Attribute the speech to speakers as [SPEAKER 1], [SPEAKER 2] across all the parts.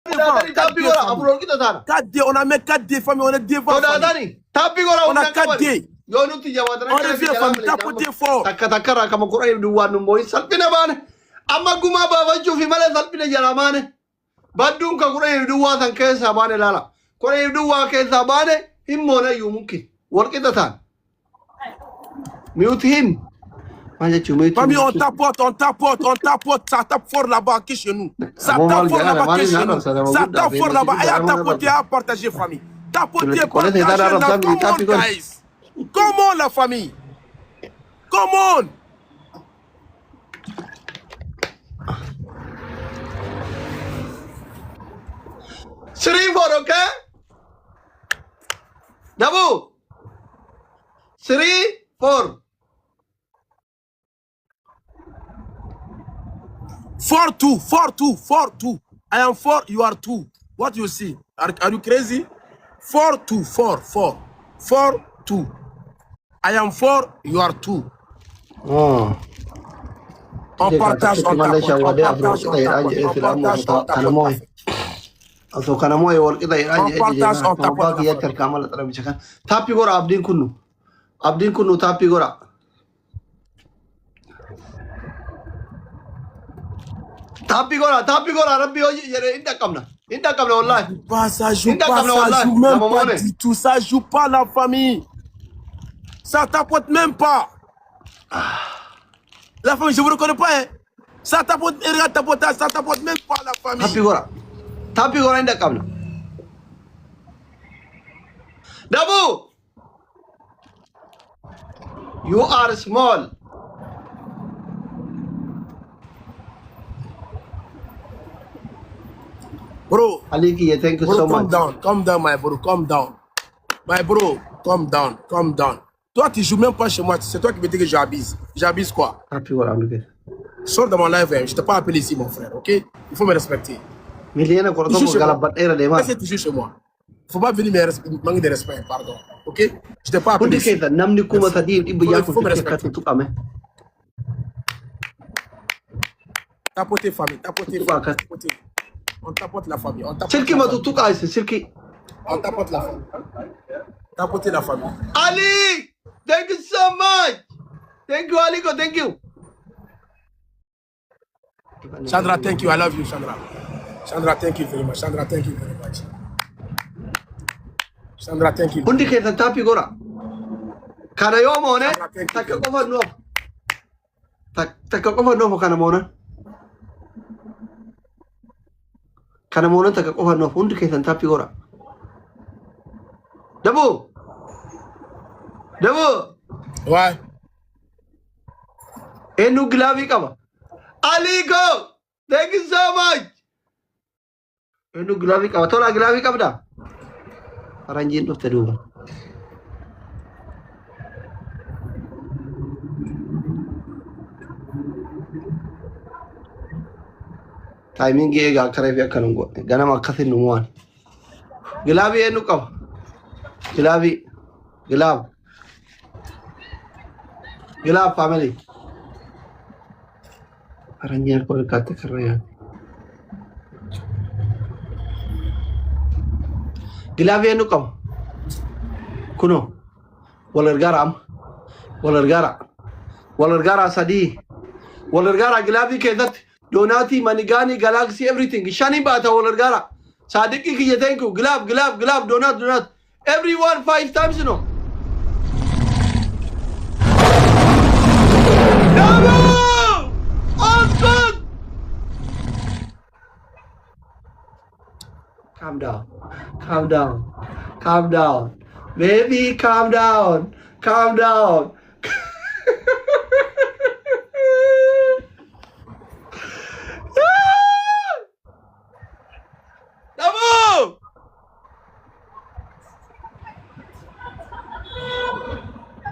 [SPEAKER 1] 4D, on a mis 4D, famille, on est devant. On a 4D. On revient, famille, tapotez fort.
[SPEAKER 2] Amma guma babachu fi mala salpina jaramane badun ka kura yudu wa san kai sabane lala kura yudu wa kai sabane himmo na yu mumkin warqita tan mute him manja tu mute
[SPEAKER 1] famille on tapote ça tape fort là-bas qui chez nous ça tape fort là-bas qui chez nous ça tape fort là-bas et à tapoter à partager famille tapoter partager come on guys come on la famille come on.
[SPEAKER 2] Three, four, okay? Dabu. 3, 4.
[SPEAKER 1] 4-2, 4-2, 4-2. I am 4, you are 2. What you see? Are you crazy? 4-2, 4-4. 4-2. I am 4, you are 2.
[SPEAKER 2] Oh.
[SPEAKER 1] On partage, on partage.
[SPEAKER 2] So kana moy warqita iraje tabaki yater kamal tarab chakan tapi gora abdin kunu tapi gora rabbi oji yere inda kamna wallahi
[SPEAKER 1] pas ça joue même pas du tout ça joue pas la famille ça tapote même pas la famille je vous reconnais pas hein? Ça tapote regarde tapotage ça tapote même pas la famille
[SPEAKER 2] tapi gora inda kamna Dabu you are small
[SPEAKER 1] bro
[SPEAKER 2] Aliki thank you
[SPEAKER 1] bro,
[SPEAKER 2] so much
[SPEAKER 1] calm down my bro calm down calm down toi tu joues même pas chez moi c'est toi qui me dis que j'abuse quoi
[SPEAKER 2] tapi gora amike
[SPEAKER 1] sors de mon live hein? Je t'ai pas appelé ici mon frère ok il faut me respecter.
[SPEAKER 2] Miliana korto ko galabat era de ma
[SPEAKER 1] c'est toujours chez moi faut pas venir me manquer de respect pardon ok je t'ai pas appelé
[SPEAKER 2] ici namni kuma tadi ibu ya ko tu kame
[SPEAKER 1] tapoter famille on tapote la famille on tapote
[SPEAKER 2] Silki matutu ka Silki
[SPEAKER 1] on tapote la famille tapoter la famille
[SPEAKER 2] Ali thank you so much thank you Aliko thank you
[SPEAKER 1] Chandra thank you I love you Chandra thank you very much Chandra thank you very much Chandra thank you
[SPEAKER 2] undi ke tapi gora kana yo mone takka ko no kana mona takka ko no undi ke tapi gora Dabu
[SPEAKER 1] ouais
[SPEAKER 2] enu glavi kaba Aliko thank you so much enu glavi kaba tola glavi kabda aranjin do teduba timing ge ga kare fi akan go gana ma kasin numwan glavi enu kaba glove family aranjin ko katte kar rahe hain Gilavi enu kam kuno walargara sadi walargara gilavi ke dat donati manigani galaxy everything shani bata walargara sadiki ki thank you glove donat everyone 5 times you know calm down baby calm down Dabu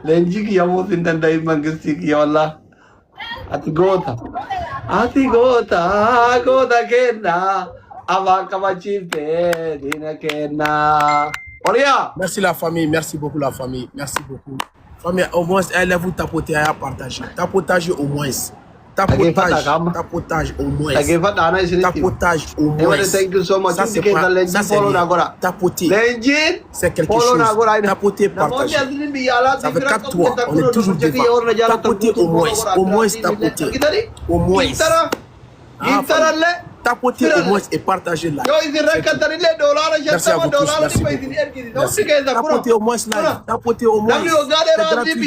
[SPEAKER 2] lenji ki yamu sindan dai mangsti ki walla ati gota kena
[SPEAKER 1] merci la famille, merci beaucoup la famille, merci beaucoup. Famille, au moins, elle vous tapoter à partager. Tapotage au moins. Tapotage au moins. Tapotage au moins. Ça, c'est pas tapoter. C'est quelque chose. Tapoter, partager. Ça fait 4-3. On est toujours devant. Tapoter au moins. Au moins tapoter. Au moins. Tapoter au moins et partager là. Merci à vous tous. Merci beaucoup. Tapoter au moins là. Tapoter au moins. C'est gratuit.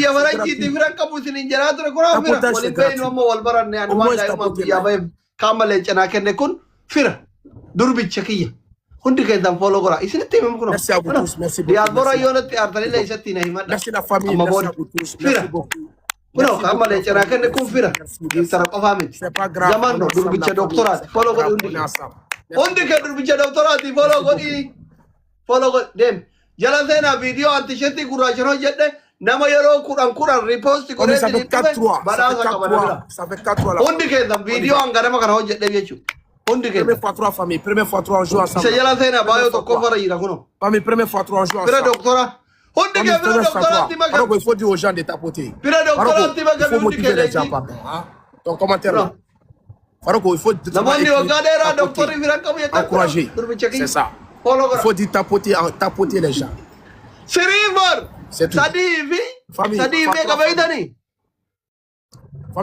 [SPEAKER 1] Tapotage c'est gratuit. Au moins tapoter là. Merci à vous tous. Merci beaucoup. Merci la famille. Merci à vous tous. Merci beaucoup. C'est pas grave.
[SPEAKER 2] Nama yero kuran repost ko
[SPEAKER 1] ça fait 4-3. Ça fait 4-3 là.
[SPEAKER 2] On dit que dans vidéo angara makara hoje de yechu. On dit que
[SPEAKER 1] première fois 3 famille, première fois 3 on joue ensemble.
[SPEAKER 2] C'est yala sena bayo to cover ira kuno.
[SPEAKER 1] Famille première fois 3 on joue ensemble.
[SPEAKER 2] Pire doctora. On dit que pire doctora timaga.
[SPEAKER 1] Alors il faut dire aux gens de tapoter.
[SPEAKER 2] Pire doctora timaga
[SPEAKER 1] il faut motiver les gens pardon, hein. Ton commentaire là. Faroko il faut encourager. C'est ça. Il faut dire tapoter les gens.
[SPEAKER 2] Sérieux. Sadivi,
[SPEAKER 1] famille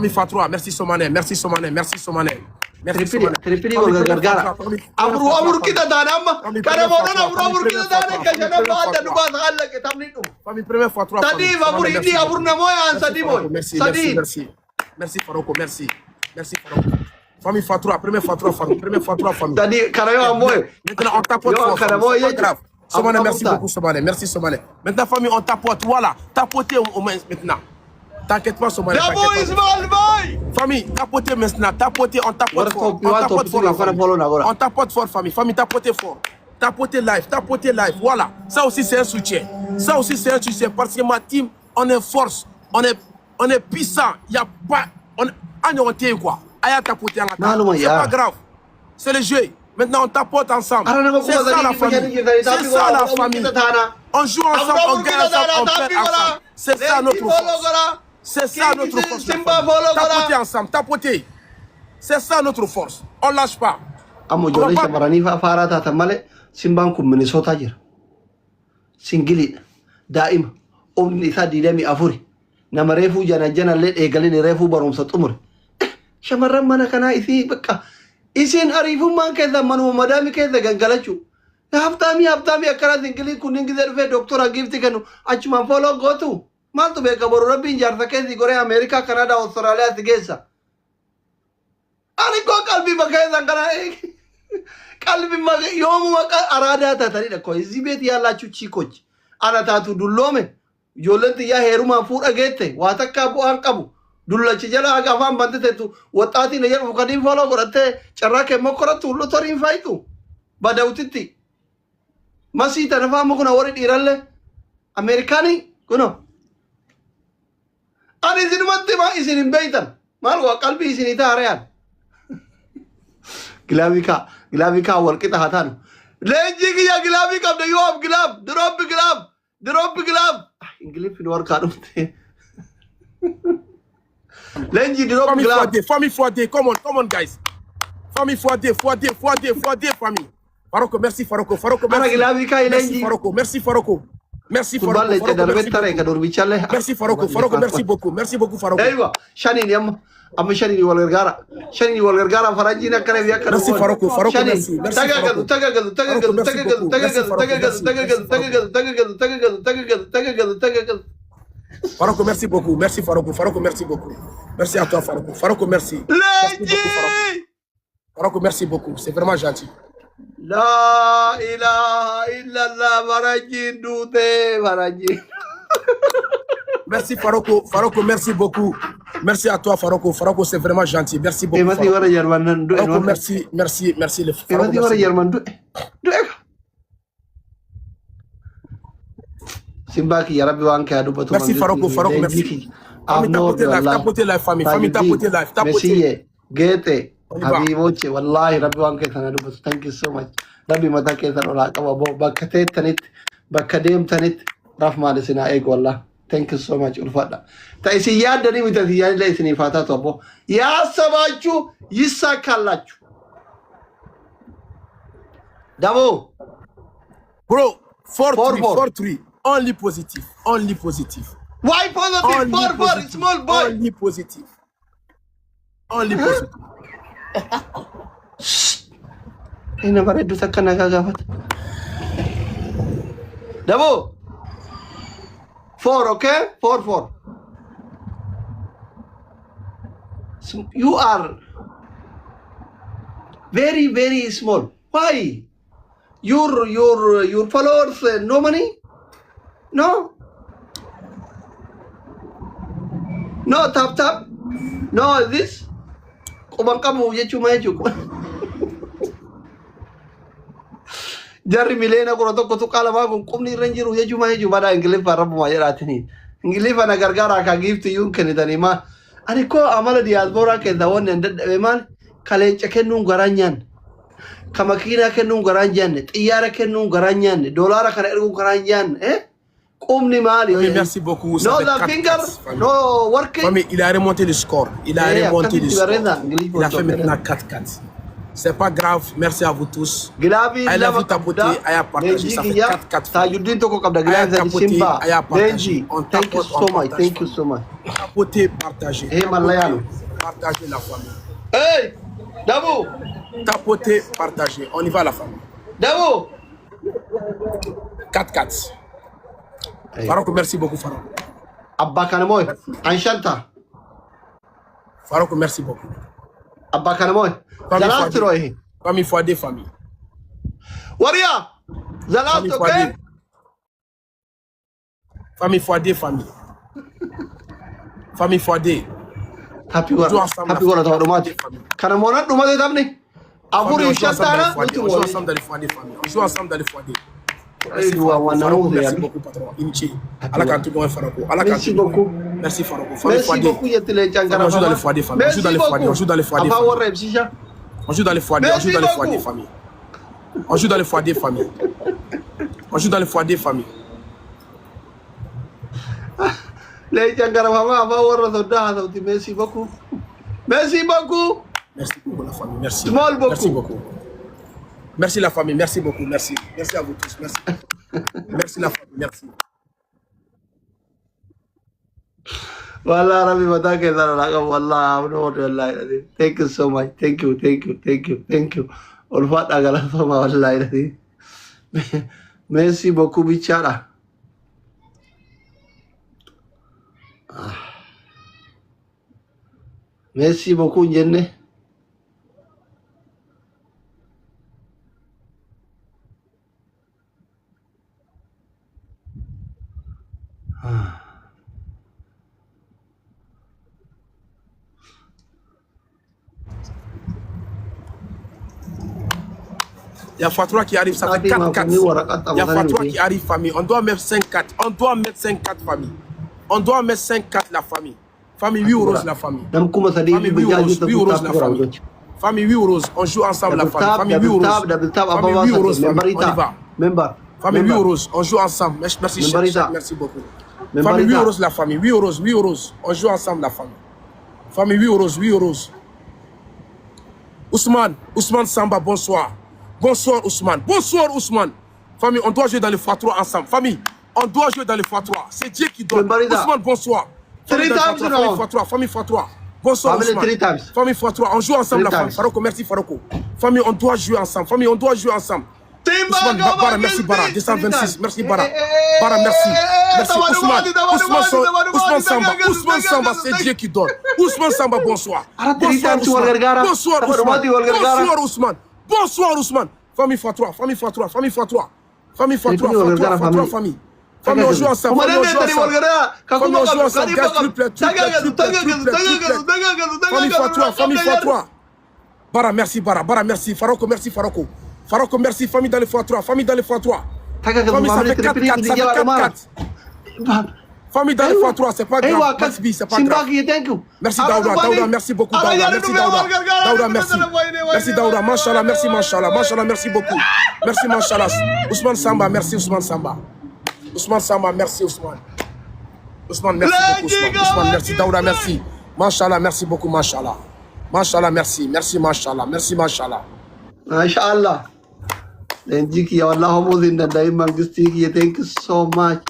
[SPEAKER 1] Fatra, merci Somane, merci Somane, merci Somane. Merci Somane. Famille première fois 3. Merci Faroko, merci. Merci Faroko. Famille Fatra, première fois 3 famille, première fois 3 famille. Maintenant on tapote fort, c'est pas grave. Somane, merci beaucoup Somane, merci Somane. Maintenant famille, on tapote, voilà, tapotez au moins maintenant. T'inquiète pas Somane. Famille, tapotez maintenant, tapotez, on tapote fort. On tapote fort la famille. On tapote fort famille, famille tapotez fort. Tapotez live, voilà. Ça aussi c'est un soutien. Ça aussi c'est un soutien parce que ma team, on est force, on est puissant. Il n'y a pas, on est quoi. Aya tapoter en attaque. C'est pas grave, c'est le jeu. Maintenant, on tapote ensemble. C'est ça la famille. C'est ça la famille. On joue ensemble, on gagne ensemble, on perd ensemble. C'est ça notre force. C'est ça notre force. Tapoter ensemble, tapoter. C'est ça notre force. On lâche pas.
[SPEAKER 2] Amojole shamarani fa farata tamale simban kum Minnesota jira. Singili daima omni isa didami afuri. Nama refu jana le egalini refu barumsa tumur. Shamaran mana kana isi bakka isin arifummaan keessa manuma madaami keessa gangalachu haftaami akkana singilii kunniin gisee dhufee doktora giifti kennu achumaan fooloo gootu maaltu beeka boru rabbiin jaarsa keessi goree Ameerikaa Kanaadaa Awustiraaliyaa si geessa ani koo qalbii bakkeessan kana qalbii yoomuma araadaa taatanidha koo izii beeti yaallachuu chiikochi ana taatu dulloome ijoolleen xiyyaa heerumaan fuudha geette waa takkaa bu'aan qabu dullachi jala aga afaan banteetu waxaatiin jedhu kadiin fooloo godhattee carraa keemmoo korattu lotoriin faayitu badawtitti masii tana faamu kuna warri dhiiralle Ameerikaanii kuno ani isinumatti maa isin hin beeytan maal waa qalbii isinii taareyaan gilaabii kaa walqixa haa taanu leenjii kiyya gilaabii qabda yoo af gilaab drop gilaab ingiliffin warkaa dhufte
[SPEAKER 1] Famille Fouadé, come on guys. Famille Fouadé, famille. Faroko, merci Faroko. Merci Faroko. Merci Faroko. Merci Faroko, merci beaucoup Faroko.
[SPEAKER 2] Aywa, Shani yam am Shani Walgara Farajina Karavia.
[SPEAKER 1] Merci Faroko, merci. Faroko, merci beaucoup. Merci Faroko. Faroko, merci beaucoup. Merci à toi Faroko. Faroko, merci. Faroko, merci beaucoup. C'est vraiment gentil.
[SPEAKER 2] La ilaha illallah Farajin Doute Farajin.
[SPEAKER 1] Merci Faroko. Faroko, merci beaucoup. Merci à toi Faroko. Faroko, c'est vraiment gentil. Merci beaucoup. Faroko, merci les frères.
[SPEAKER 2] Simbaki ya Rabbi wanke adubatu.
[SPEAKER 1] Merci Faroko, merci. Tapoter live famille, tapoter live.
[SPEAKER 2] Merci. Gete. Habiboche, wallahi Rabbi wanke adubatu. Thank you so much. Rabbi matake tanola kawabo bakate tanit bakadem tanit rahma lisina wallah. Thank you so much. Ulfada. Taisi yada ni mitati yada isini fatatu abo. Ya sabachu yisa kalachu. Dabo.
[SPEAKER 1] Bro, 4-3. Only positive. Only positive.
[SPEAKER 2] Why positive?
[SPEAKER 1] Only
[SPEAKER 2] 4-4.
[SPEAKER 1] positive.
[SPEAKER 2] Small boy.
[SPEAKER 1] Only positive. Only positive.
[SPEAKER 2] Ina bare du sakana gagafat. Dabo. 4, okay? 4-4. So you are very, very small. Why? Your followers no money? No? No, tap. No, this? Kubang kamu jechuma jechu. Jari milena ko to ko kala ma ko kumni ranjiru jechuma jechu bada ingile para mo yaratini. Ingile bana gargara ka gift you kan dani ma. Ani ko amala diaspora ke dawon ndade man kale chekenu garanyan. Kamakina kenu garanyan. Tiyara kenu garanyan. Dollara kana ergu garanyan. Kumni mali.
[SPEAKER 1] Merci beaucoup.
[SPEAKER 2] No, the finger, no working.
[SPEAKER 1] Famille, il a remonté le score. Il a remonté le score. Il a fait maintenant 4-4. C'est pas grave. Merci à vous tous. Elle a vu tapoter, elle a partagé. Ça fait 4-4.
[SPEAKER 2] Tajudin to ko kabda gilabi Simba. Benji, thank you so much. Thank you so much.
[SPEAKER 1] Tapoter, partager.
[SPEAKER 2] Hey Malayalo.
[SPEAKER 1] Partager la famille.
[SPEAKER 2] Hey, Dabo.
[SPEAKER 1] Tapoter, partager. On y va la famille.
[SPEAKER 2] Dabo.
[SPEAKER 1] 4-4. Farouk, merci beaucoup Farouk.
[SPEAKER 2] Abba Kanamoy, Anshanta.
[SPEAKER 1] Farouk, merci beaucoup.
[SPEAKER 2] Abba Kanamoy. Zalat Roy.
[SPEAKER 1] Famille Fouadé, famille.
[SPEAKER 2] Waria. Zalat, okay?
[SPEAKER 1] Famille Fouadé, famille. Famille Fouadé.
[SPEAKER 2] Happy one to automatic. Kanamona, no matter damni. Avuri Shantana.
[SPEAKER 1] On joue ensemble dans les Fouadé, famille. On joue ensemble dans les Fouadé. Merci beaucoup, patron. Inchi. Merci beaucoup. Merci Farouk.
[SPEAKER 2] Merci beaucoup, Yatile Jangara.
[SPEAKER 1] On joue dans les Fouadé, famille. On joue dans les Fouadé. On joue dans les Fouadé. On joue dans les Fouadé. On joue dans les Fouadé, famille. On joue dans les Fouadé, famille. On joue dans les Fouadé, famille.
[SPEAKER 2] Les Jangara, merci beaucoup. Merci beaucoup.
[SPEAKER 1] Merci beaucoup, la famille. Merci.
[SPEAKER 2] Merci
[SPEAKER 1] beaucoup. Merci la famille, merci beaucoup, merci. Merci à vous tous, merci. Merci la famille, merci.
[SPEAKER 2] Wallah, Rabbi Matake, Wallah, Wallah, thank you so much. Thank you. Ulfat agala soma Wallah. Merci beaucoup, bichara. Merci beaucoup, Njenne.
[SPEAKER 1] Il y a Fatroua qui arrive, ça fait 4-4. Il y a Fatroua qui arrive, famille. On doit mettre 5-4. On doit mettre 5-4, famille. On doit mettre 5-4, la famille. Famille 8 euros, la famille. Famille 8 euros, la famille. Famille 8 euros, on joue ensemble, la famille. Famille 8 euros. Famille 8 euros, famille. On y va. Famille 8 euros, on joue ensemble. Merci, cher. Merci beaucoup. Famille 8 euros, la famille. 8 euros. On joue ensemble, la famille. Famille 8 euros. Ousmane Samba, bonsoir. Bonsoir Ousmane. Famille, on doit jouer dans le x3 ensemble. Famille, on doit jouer dans le x3. C'est Dieu qui donne. Ousmane, bonsoir. Famille x3. Bonsoir Ousmane. Famille x3, on joue ensemble la famille. Farouk, merci Farouk. Famille, on doit jouer ensemble. Ousmane, Bara, merci Bara. 226, merci Bara. Bara, merci. Merci Ousmane Samba, c'est Dieu qui donne. Ousmane Samba, bonsoir. Bonsoir Ousmane. Bonsoir Ousmane. Famille x3. Famille, on joue ensemble. Famille x3. Bara, merci Bara. Farouk, merci Farouk. Famille dans le x3. Famille, ça fait 4-4. Famille dans le x3, c'est pas grave. C'est pas grave. Merci Daouda, merci beaucoup Daouda. Merci Daouda, Machallah, merci beaucoup. Merci Machallah. Ousmane Samba, merci Ousmane Samba. Merci Ousmane. Ousmane, merci beaucoup, Ousmane. Ousmane, merci. Daouda, merci. Machallah, merci beaucoup, Machallah. Machallah, merci. Merci, Machallah. Merci, Machallah.
[SPEAKER 2] Mashallah. Lenji ya wallah homo zinda dai mangisti ki thank you so much.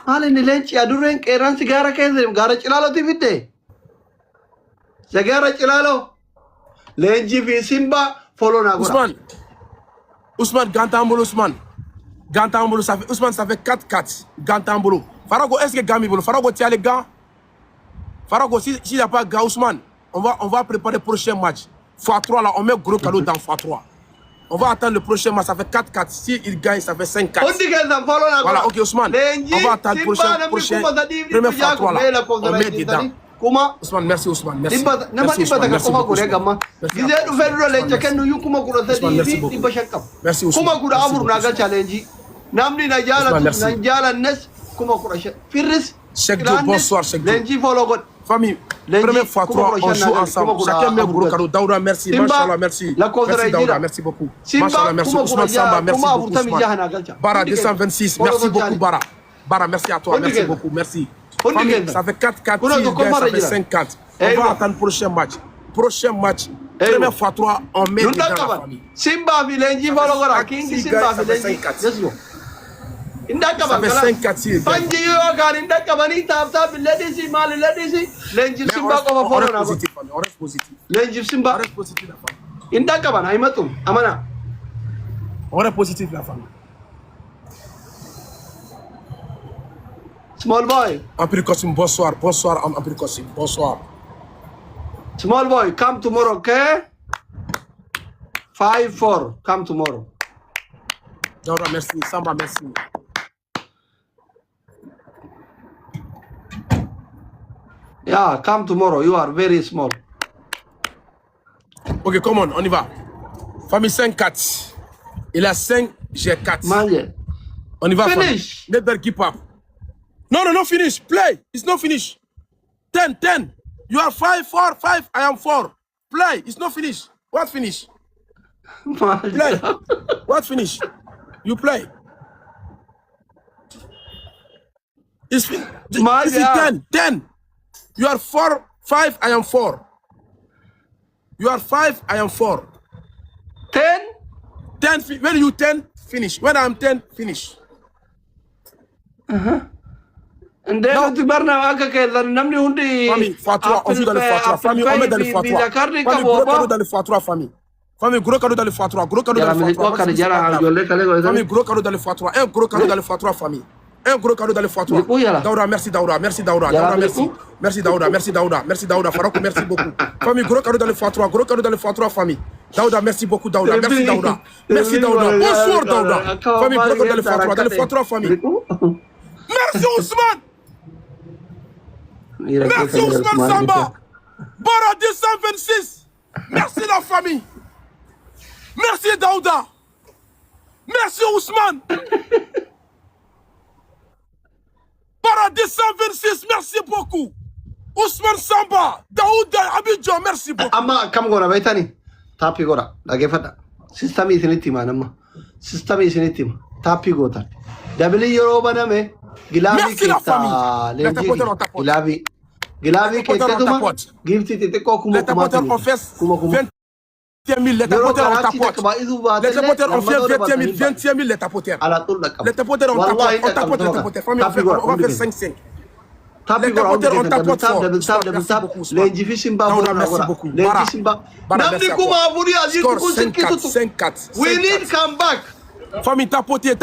[SPEAKER 2] Ale ni lenji aduren keran sigara keze gara chilalo tivide. Sigara chilalo. Lenji fi Simba follow na gora.
[SPEAKER 1] Ousmane Gantambolo Ousmane. Gantambolo ça fait Ousmane ça fait 4-4. Gantambolo. Farago est-ce que Gami bolo Farago tient les gants. Farago s'il n'y a pas gars Ousmane, on va préparer le prochain match. x3 là, on met gros cadeau dans x3. On va attendre le prochain match, ça fait 4-4. S'il gagne, ça fait 5-4. Voilà, ok Ousmane. On va attendre le prochain premier x3 là. On met dedans. Ousmane, merci Ousmane. Merci. Merci Ousmane. Merci beaucoup. Merci Ousmane. Cheikh Diop, bonsoir Cheikh Diop. Famille, première fois 3, on joue ensemble. Chacun met un gros cadeau. Daouda, merci. Machallah, merci. Merci Daouda, merci beaucoup. Machallah, merci. Ousmane Samba, merci beaucoup Ousmane. Bara 226, merci beaucoup Bara. Bara, merci à toi, merci beaucoup, merci. Famille, ça fait 4-4, 6 gains, ça fait 5-4. On va attendre le prochain match. Prochain match, première fois 3, on met dedans la famille.
[SPEAKER 2] Simba Vilenji Valogora, King Simba Vilenji.
[SPEAKER 1] Ça fait 5-4 si
[SPEAKER 2] on reste positif.
[SPEAKER 1] On reste positif la famille.
[SPEAKER 2] Small boy.
[SPEAKER 1] Empire Costume, bonsoir. Bonsoir Empire Costume, bonsoir.
[SPEAKER 2] Small boy, come tomorrow, okay? 5-4, come tomorrow.
[SPEAKER 1] Daouda, merci. Samba, merci.
[SPEAKER 2] Yeah, come tomorrow. You are very small.
[SPEAKER 1] Ok, come on y va. Famille 5-4. Il a 5, j'ai 4.
[SPEAKER 2] Manje.
[SPEAKER 1] On y va.
[SPEAKER 2] Finish.
[SPEAKER 1] Never keep up. No, finish. Play. It's not finish. 10. You are 5-4, 5. I am 4. Play. It's not finish. What finish? Play. What finish? You play. It's 10. You are 4, 5, I am 4. You are 5, I am 4.
[SPEAKER 2] 10?
[SPEAKER 1] 10, when you 10, finish. When I'm 10, finish.
[SPEAKER 2] And then tu barna aka ke namni hundi
[SPEAKER 1] famille Fatua, on joue dans le Fatua. Famille, on met dans le Fatua. Famille, gros cadeau dans le Fatua, famille. Famille, gros cadeau dans le Fatua. Gros cadeau dans le Fatua. Famille, gros cadeau dans le Fatua. Un gros cadeau dans le Fatua, famille. Un gros cadeau dans le Fatua. Daouda, merci Daouda. Merci Daouda. Daouda, merci. Merci Daouda. Merci Daouda. Merci Daouda. Farako, merci beaucoup. Famille, gros cadeau dans le Fatua. Gros cadeau dans le Fatua, famille. Daouda, merci beaucoup Daouda. Merci Daouda. Merci Daouda. Bonsoir Daouda. Famille, gros cadeau dans le Fatua. Dans le Fatua, famille. Merci Ousmane. Merci Ousmane Samba. Bara 226. Merci la famille. Merci Daouda. Merci Ousmane. Bara 226, merci beaucoup. Ousmane Samba, Daouda, Abidjan, merci beaucoup.
[SPEAKER 2] Amma kam gora baitani. Tapi gora. Lage fada. System isinitti manama. System isinitti. Tapi gota. Dabli Yoruba name. Gilavi kita. Gilavi. Gilavi kita tuma. Gifti tete ko kuma kuma.
[SPEAKER 1] Kuma. 20 000 les tapoteurs on tapote. Les tapoteurs on fait 20 000 les tapoteurs. Les tapoteurs on tapote les tapoteurs. Famille on va faire 5-5. Les tapoteurs on tapote fort. Daouda, merci beaucoup. Bara, merci à toi. Score 5-4.
[SPEAKER 2] We need come back.
[SPEAKER 1] Famille, tapotez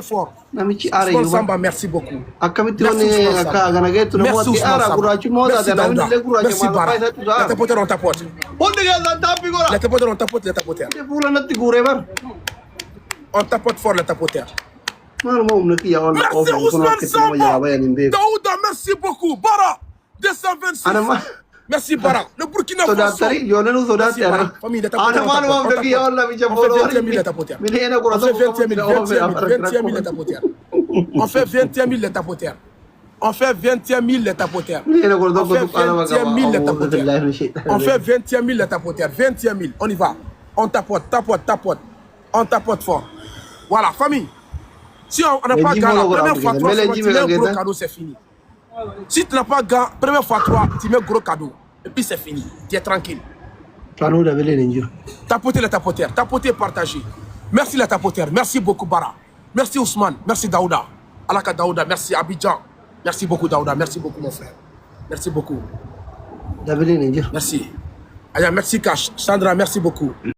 [SPEAKER 1] fort. Ousmane Samba, merci beaucoup. Merci Daouda. Merci Bara. Les tapoteurs on tapote. Les tapoteurs on tapote les tapoteurs. On tapote fort les tapoteurs. Merci Ousmane Samba. Daouda, merci beaucoup. Bara 226. Merci Bara. Le Burkina Faso. Famille, les tapoteurs on fait 21 000 les tapoteurs. On fait 21 000 les tapoteurs. On fait 21 000 les tapoteurs. 21 000. On y va. On tapote. On tapote fort. Voilà, famille. Si on n'a pas gagné la première fois, toi, tu mets un gros cadeau, c'est fini. Si tu n'as pas gagné, première fois, toi, tu mets un gros cadeau. Et puis c'est fini. Tu es tranquille. Tapoter la tapoter. Tapoter et partager. Merci la tapoter. Merci beaucoup, Bara. Merci Ousmane. Merci Daouda. Alaka Daouda. Merci Abidjan. Merci beaucoup, Daouda. Merci beaucoup, mon frère. Merci beaucoup. Merci. Aya, merci Cash. Sandra, merci beaucoup.